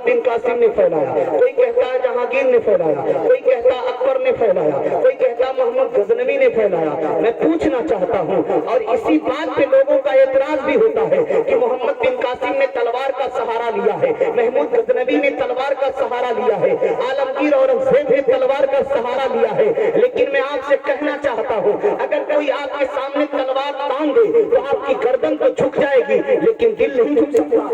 بن قاسم نے پھیلایا، کوئی کہتا ہے جہانگیر نے پھیلایا، کوئی کہتا اکبر نے پھیلایا، کوئی کہتا محمد غزنوی نے پھیلایا۔ میں پوچھنا چاہتا ہوں، اور اسی بات پہ لوگوں کا اعتراض بھی ہوتا ہے کہ محمد بن قاسم نے تلوار کا سہارا لیا ہے، محمود غزنوی نے تلوار کا سہارا لیا ہے، عالمگیر اورنگزیب نے تلوار کا سہارا لیا ہے۔ لیکن میں آپ سے کہنا چاہتا ہوں، اگر کوئی آپ کے سامنے تلوار تان دے تو آپ کی گردن تو جھک جائے گی، لیکن دل نہیں جھک سکتا،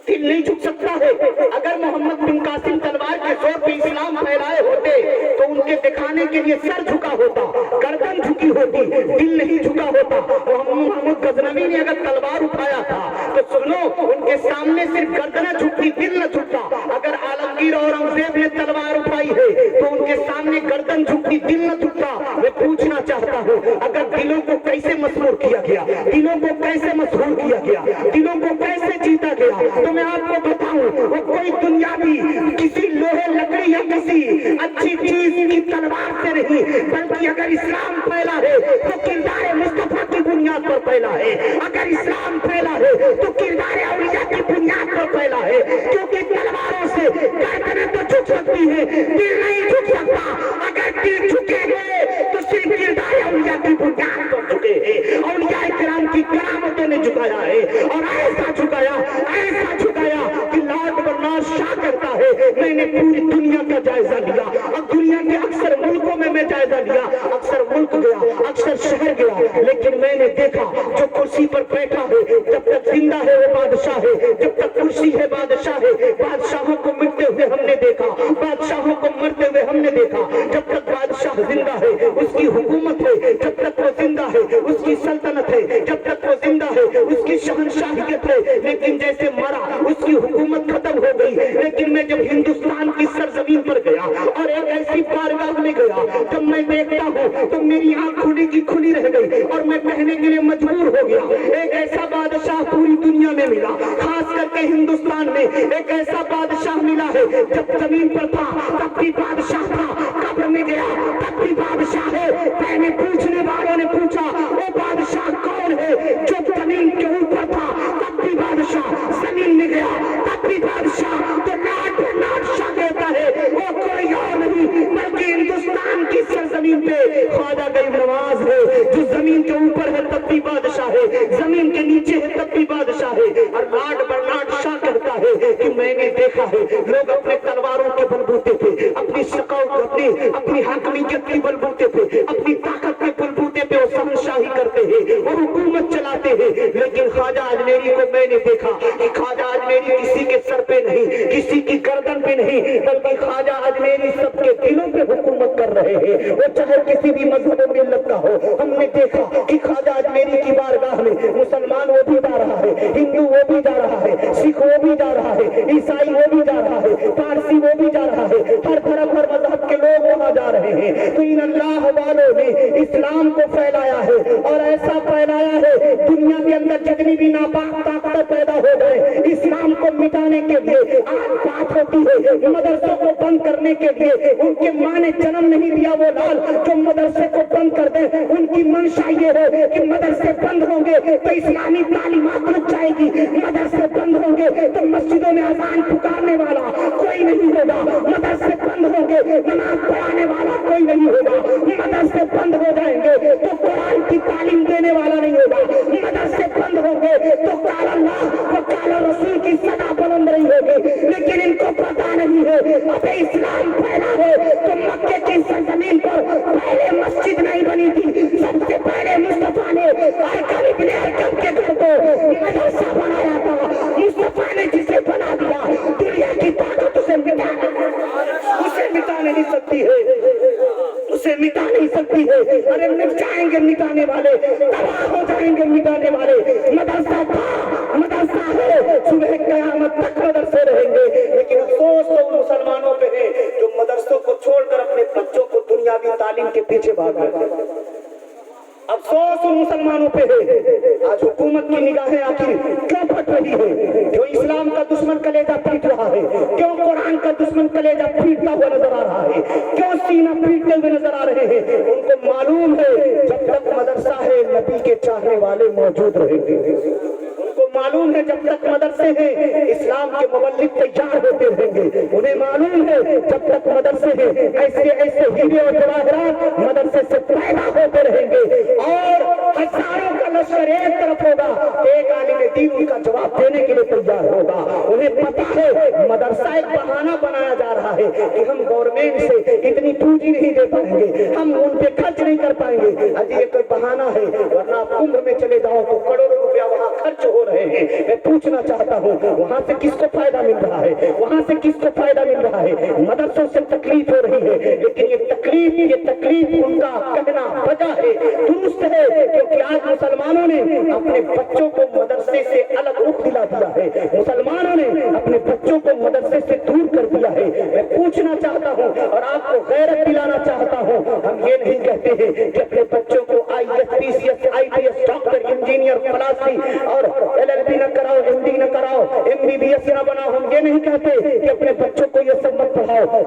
دل نہیں جھک سکتا ہے۔ اگر محمد بن قاسم تلوار کے زور پہ اسلام پھیلائے ہوتے تو ان کے دکھانے کے لیے سر جھکا ہوتا، گردن جھکی ہوتی، دل نہیں جھکا ہوتا۔ محمود غزنوی نے اگر تلوار اٹھایا تھا تو سنو، ان کے سامنے صرف گردن جھکتی، دل نہ جھکتا۔ اگر عالمگیر اورنگزیب نے تلوار اٹھائی ہے تو ان کے سامنے گردن جھکتی، دل نہ جھکتا۔ میں پوچھنا چاہتا ہوں، اگر دلوں کو کیسے مسحور کیا گیا، دلوں کو کیسے مسحور کیا گیا، دلوں کو کیسے جیتا گیا، تو میں آپ کو بتاؤں، وہ کوئی دنیاوی کسی لوہے لکڑی یا کسی اچھی چیز کی تلوار سے نہیں، بلکہ اگر اسلام پھیلا ہے تو کردار مصطفیٰ کی بنیاد پر پھیلا ہے، اگر اسلام پھیلا ہے تو کردار اولیاء کی بنیاد پر پھیلا ہے، کیونکہ تلواروں سے گردنیں تو جھک سکتی ہے، دل نہیں جھک سکتا۔ اگر دل جھکے گئے تو صرف کردار اولیاء کی بنیاد پر جھکے ہیں، اولیاء کرام کی کرامتوں نے جھکایا ہے، اور ایسا جھکایا کہ لارڈ برنارڈ شاہ کہتا ہے، میں نے پوری دنیا کا جائزہ لیا، اور دنیا کے اکثر ملکوں میں جائزہ لیا، اکثر ملک گیا، اکثر شہر گیا، لیکن میں نے دیکھا جو کرسی پر بیٹھا ہے جب تک زندہ ہے وہ بادشاہ ہے، جب تک کرسی ہے بادشاہ ہے۔ بادشاہوں کو مٹتے ہوئے ہم نے دیکھا، بادشاہوں کو مرتے ہوئے ہم نے دیکھا، جب تک بادشاہ زندہ ہے اس کی حکومت ہے، جب تک وہ زندہ ہے اس کی سلطنت ہے، جب تک وہ زندہ ہے اس کی شہنشاہیت ہے، لیکن جیسے مرا اس کی حکومت ختم ہو گئی۔ لیکن میں جب ہندوستان کی سرزمین پر گیا اور ایک ایسی بارگاہ میں گیا، جب میں دیکھتا ہوں تو میری آنکھ کھلی کی کھلی رہ گئی اور میں کہنے کے لیے مجبور ہو گیا، ایک ایسا بادشاہ پوری دنیا میں ملا، خاص کر کے ہندوستان میں ایک ایسا بادشاہ ملا ہے، جب زمین پر تھا تب بھی بادشاہ تھا، قبر میں گیا تب بھی بادشاہ ہے۔ میں نے پوچھنے والوں نے پوچھا وہ بادشاہ کون ہے؟ جو زمین کے اوپر تھا تب بھی بادشاہ، زمین میں گیا تب بھی بادشاہ۔ تو لارڈ برنارڈ شاہ کہتا ہے وہ کوئی اور نہیں بلکہ ہندوستان کی سرزمین پہ خواجہ غریب نواز ہے، جو زمین کے اوپر ہے تب بھی بادشاہ ہے، زمین کے نیچے ہے تب بھی بادشاہ ہے۔ اور لارڈ برنارڈ شاہ کہتا ہے کہ میں نے دیکھا ہے لوگ اپنے تلواروں کے بلبوتے پہ، اپنی شقاوت، اپنی حاکمیت کے بلبوتے پہ، اپنی طاقت کے بلبوتے پہ وہ شاہی کرتے ہیں، وہ حکومت چلاتے ہیں، لیکن خواجہ اجمیری کو میں نے دیکھا کہ خواجہ اجمیری کسی کے سر پہ نہیں، کسی کی گردن پہ نہیں، بلکہ خواجہ اجمیری سب کے دلوں پہ حکومت کر رہے ہیں، وہ چاہے کسی بھی مذہب و ملت کا ہو۔ ہم نے دیکھا کہ خواجہ اجمیری کی بارگاہ میں مسلمان وہ بھی جا رہا ہے، ہندو وہ بھی جا رہا ہے، سکھ وہ بھی جا رہا ہے، عیسائی وہ بھی جا رہا ہے، پارسی وہ بھی جا رہا ہے، ہر طرف ہر مذہب کے لوگ وہاں جا رہے ہیں۔ تو ان اللہ والوں نے اسلام کو پھیلایا ہے، اور ایسا پھیلایا ہے دنیا کے اندر جتنی بھی ناپاک طاقتیں پیدا ہو جائے اسلام کو مٹانے کے لیے آج بات ہوتی ہے، مدرسوں کو بند کرنے کے لیے ان کے ماں نے جنم نہیں دیا وہ لال جو مدرسے کو بند کر دے۔ ان کی منشا یہ ہے کہ مدرسے بند ہوں گے تو اسلامی تعلیمات رک جائے گی، مدرسے بند ہوں گے تو مسجدوں میں اذان پکارنے والا کوئی نہیں ہوگا، مدرسے بند ہوں گے نماز پڑھانے والا کوئی نہیں ہوگا، مدرسے بند ہو جائیں گے تو قرآن کی تعلیم دینے والا نہیں ہوگا، مدرسے بند ہوں گے تو قال اللہ و قال رسول کی صدا بلند نہیں ہوگی۔ لیکن ان کو پتا نہیں ہے اب اسلام پھیلا ہے تو مکے کی سرزمین پر پہلے مسجد نہیں بنی تھی، سب سے پہلے مصطفیٰ نے ارکم ابن ارکم کے گھر کو مدرسہ بنایا تھا، مصطفیٰ نے جسے بنا دیا دنیا کی طاقت اسے مٹا نہیں سکتی ہے، اسے مٹا نہیں سکتی ہے۔ ارے مٹ جائیں گے مٹانے والے، تباہ ہو جائیں گے مٹانے والے۔ مدرسہ تھا، مدرسہ ہے، صبح قیامت تک مدرسے رہیں گے، لیکن افسوس تو مسلمانوں پہ ہے جو مدرسوں کو چھوڑ کر اپنے بچوں کو دنیاوی تعلیم کے پیچھے بھاگ رہے ہیں۔ افسوس ان مسلمانوں پہ ہے۔ آج حکومت کی نگاہیں آخر کیوں پھٹ رہی ہے؟ جو اسلام کا دشمن کلیجہ پیٹ رہا ہے، کیوں قرآن کا دشمن کلیجہ پیٹتا ہوا نظر آ رہا ہے، کیوں سینہ پیٹتے ہوئے نظر آ رہے ہیں؟ ان کو معلوم ہے جب تک مدرسہ ہے نبی کے چاہنے والے موجود رہیں گے، ان کو मालूम है जब तक मदरसे हैं इस्लाम के मुबल्लिग तैयार होते रहेंगे। उन्हें मालूम है जब तक मदरसे हैं ऐसे ऐसे हीरे और जवाहरात मदरसे से पैदा होते रहेंगे और हजारों का लश्कर एक तरफ होगा, एक आलिम दीन उनका जवाब देने के लिए तैयार होगा। उन्हें पता है मदरसा एक बहाना बनाया जा रहा है कि हम गवर्नमेंट से इतनी पूंजी नहीं दे पाएंगे, हम उन पे खर्च नहीं कर पाएंगे। अजी ये कोई बहाना है, वरना आप कुंभ में चले जाओ तो करोड़ों रुपया वहाँ खर्च हो रहे हैं। मैं पूछना चाहता हूँ वहाँ से किसको फायदा मिल रहा है, वहाँ से किसको फायदा मिल रहा है? मदरसों से तकलीफ हो रही है, लेकिन ये तकलीफ उनका कहना वजह है, दुरुस्त है, क्योंकि आज मुसलमानों ने अपने बच्चों को मदरसे से अलग रुख दिला दिया है, मुसलमानों ने अपने बच्चों को मदरसे से दूर कर दिया है। मैं पूछना चाहता हूँ और आपको गैरत दिलाना चाहता हूँ, हम ये नहीं कहते हैं कि अपने बच्चों को IAS, PCS, IPS, doctor, engineer, पलासी और LLB न कराओ, MD न कराओ, MBBS न बनाओ। हम ये नहीं कहते कि अपने बच्चों को ये सब मत पढ़ाओ।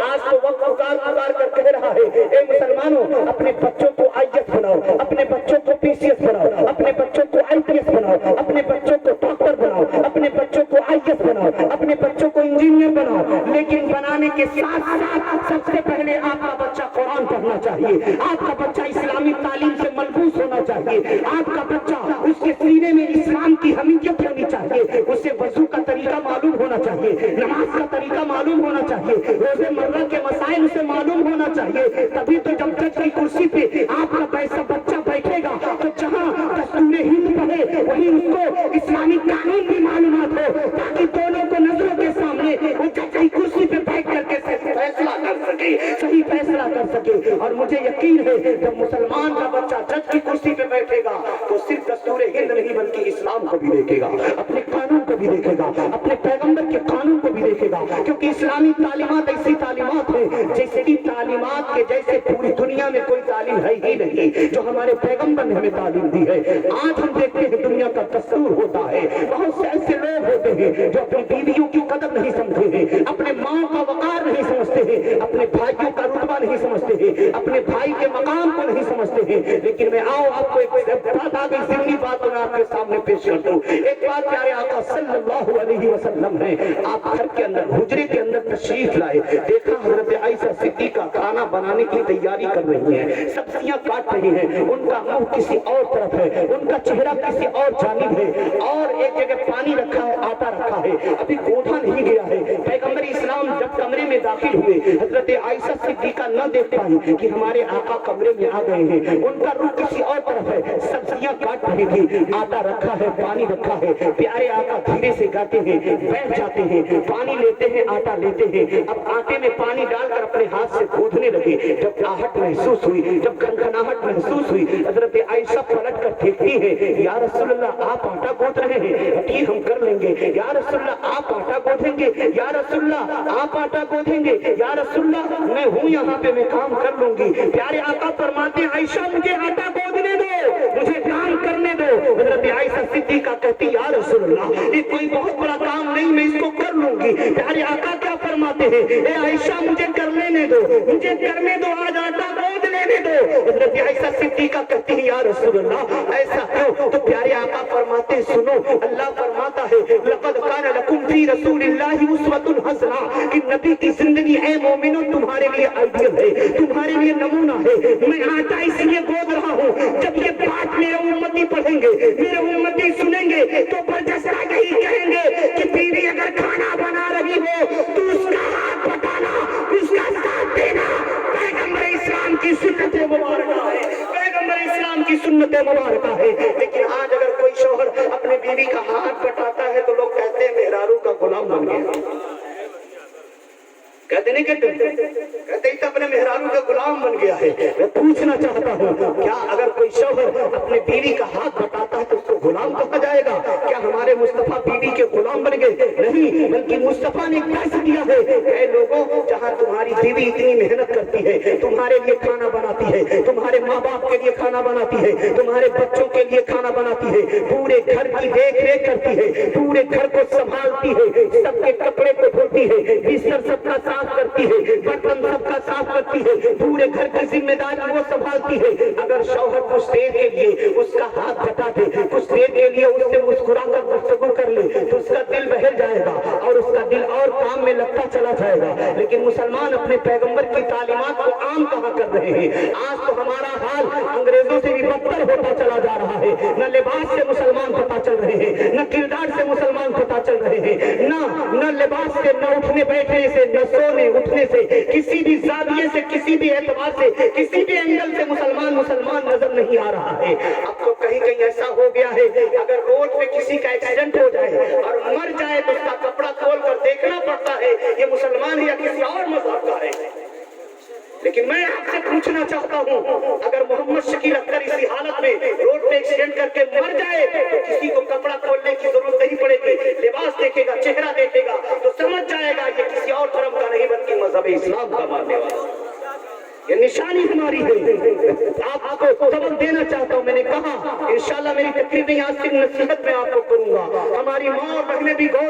आज तो वक्त पुकार कर कह रहा है, ए मुसलमानों, अपने बच्चों को IAS बनाओ, अपने बच्चों को PCS बनाओ, अपने बच्चों को IPS बनाओ, अपने बच्चों को डॉक्टर बनाओ, अपने बच्चों को IAS बनाओ, अपने बच्चों को इंजीनियर बनाओ। लेकिन बनाने के साथ साथ सबसे पहले आपका बच्चा कुरान पढ़ना चाहिए, आपका बच्चा इस्लामी तालीम से मलबूस होना चाहिए, आपका बच्चा उसके सीने में इस्लाम की हमीयत होनी चाहिए, उसे वजू का तरीका मालूम होना चाहिए, नमाज का तरीका मालूम होना चाहिए, रोजे मर्रा के मसाइल उसे मालूम होना चाहिए। तभी तो जब जज की कुर्सी पे आपका पैसा बच्चा बैठेगा तो जहाँ दस्तूर हिंद पढ़े वहीं उसको इस्लामी कानून भी मालूमात हो, ताकि दोनों को नजरों के सामने वो जज की कुर्सी पे बैठ करके फैसला कर सके, सही फैसला कर सके। और मुझे यकीन है जब मुसलमान का बच्चा जज की कुर्सी पे बैठेगा तो सिर्फ दस्तूर हिंद नहीं बल्कि इस्लाम को भी देखेगा, अपने कानून को भी देखेगा, अपने पैगंबर के कानून को भी देखेगा, क्योंकि इस्लामी तालीमात ऐसी तालीमात है जैसे की तालीमात के जैसे पूरी दुनिया में कोई तालीम है ही नहीं जो हमारे पैगंबर ने हमें तालीम दी है। आज हम देखते हैं दुनिया का दस्तूर होता है, बहुत से ऐसे लोग होते हैं जो अपनी बीवियों की कदर नहीं समझते हैं, अपने माँ का वकार नहीं समझते हैं, अपने भाइयों का रुतबा नहीं समझते हैं, अपने भाई के मकाम को नहीं समझते हैं। लेकिन मैं आओ आपको एक बात आ गई जिंदगी बात मैं आपके सामने पेश कर दूं। एक बात प्यारे आका सल्लल्लाहु अलैहि वसल्लम ने आप घर के अंदर हुजरे के अंदर तशरीफ लाए, देखा हजरत आयशा सिद्दीका खाना बनाने की तैयारी कर रही हैं, सब्जियां काट रही हैं, उनका मुंह किसी और तरफ है, उनका चेहरा किसी और जानिब है, और एक जगह पानी रखा है, आटा रखा है, अभी गोधा नहीं गया है। पैगंबर इस्लाम जब कमरे में दाखिल हुए हजरत आयशा सिद्दीका न देख पाई कि हमारे आका कमरे में आ गए हैं, उनका रुख किसी और तरफ है, सब्जियां काट रही थी, आटा रखा है, पानी रखा है। प्यारे आका धीरे से गाते हैं, बैठ जाते हैं, पानी लेते हैं, आटा लेते हैं, अब आटे में पानी डालकर अपने हाथ से गूंथने लगे। जब आहट महसूस हुई, जब खनखनाहट महसूस हुई, हजरत आयशा पलट कर देखती है, या रसूलल्लाह आप आटा गूंथ रहे हैं, ठीक हम कर लेंगे। या रसूलल्लाह आप आटा गूंथेंगे, या रसूलल्लाह आप आटा गूंथेंगे, या रसूलल्लाह मैं हूँ यहाँ पे, मैं काम कर लूंगी। प्यारे आका फरमाते आयशा मुझे आटा गूंथने दो, मुझे काम करने दो। हजरत आयशा सिद्दीका कहती या रसूलल्लाह ये कोई बहुत बड़ा काम नहीं, मैं इसको कर लूंगी। प्यारे आका क्या फरमाते हैं, ए आयशा मुझे कर लेने दो, मुझे करने दो, आज आटा गूंथ लेने दो। हजरत आयशा सिद्दीका कहती है या रसूलल्लाह ऐसा क्यों? तो प्यारे आका फरमाते सुनो, अल्लाह फरमाता है लक़द कान लकुम फी रसूलिल्लाहि उस्वतुन हसना, कि नबी की जिंदगी ए मोमिनो तुम्हारे लिए आइडियल है, तुम्हारे लिए नमूना है। मैं आटा इसलिए गूंथ रहा हूँ, जब ये बात मेरे उम्मती पढ़ेंगे, मेरे उम्मती सुनेंगे तो बरजस्ता यही कहेंगे कि बीवी अगर खाना बना रही हो तो उसका हाथ बटाना, उसका साथ देना पैगंबर इस्लाम की सुन्नत मुबारक है, पैगंबर इस्लाम की सुन्नत मुबारक है। लेकिन आज अगर कोई शौहर अपने बीवी का हाथ बटाता है तो लोग कहते हैं मेहरारू का गुलाम बन गया। कहते नहीं कहते ही तो अपने मेहरारू का गुलाम बन गया है। मैं पूछना चाहता हूँ क्या अगर कोई शौहर अपने बीवी का हाथ बटाता है तो उसको गुलाम कहा जाएगा? क्या हमारे मुस्तफा बीवी के गुलाम बन गए? नहीं, बल्कि मुस्तफा ने कैसे दिया है, ऐ लोगों जहाँ तुम्हारी बीवी इतनी मेहनत करती है, तुम्हारे लिए खाना बनाती है, तुम्हारे माँ बाप के लिए खाना बनाती है, तुम्हारे बच्चों के लिए खाना बनाती है, पूरे घर की देख रेख करती है, पूरे घर को संभालती है, सबके कपड़े को धोती है, बिस्तर सबका साफ करती है, बर्तन सबका साफ करती है, पूरे घर की जिम्मेदारी वो संभालती है। अगर शौहर कुछ देर के लिए उसका हाथ बटा दे, कुछ देर के लिए उससे मुस्कुराकर गुफ्तगू कर ले, तो उसका दिल बहल जाएगा और उसका दिल और काम में लगता चला जाएगा। लेकिन मुसलमान अपने पैगंबर की तालीमात को आम कहाँ कर रहे हैं। आज तो हमारा हाल अंग्रेजों से भी बदतर होता चला जा रहा है। न लिबास से मुसलमान पता चल रहे हैं, न किरदार से मुसलमान पता चल रहे हैं, न लिबास से, न उठने बैठने से, न सोने उठने से, किसी भी जाविये से, किसी भी एतबार से, किसी भी एंगल से मुसलमान नजर नहीं आ रहा है। अब तो कहीं कहीं ऐसा हो गया है, अगर रोड पे किसी का एक्सीडेंट हो जाए और मर जाए तो उसका कपड़ा खोल कर देखना पड़ता है ये मुसलमान है या किसी और मजहब का है। लेकिन मैं आपसे पूछना चाहता हूं, अगर मोहम्मद शकील अख्तर इसी हालत में रोड पे एक्सीडेंट करके मर जाए तो किसी को कपड़ा खोलने की जरूरत नहीं पड़ेगी, लिबास देखेगा, चेहरा देखेगा तो समझ जाएगा ये किसी और धर्म का नहीं बल्कि मजहब इस्लाम का मानने वाला। ये निशानी हमारी है। आपको सबक देना चाहता हूं। मैंने कहा इंशाल्लाह मेरी तकरीर नहीं, आज की नसीहत में आपको करूंगा। हमारी माँ और बहनें भी गौर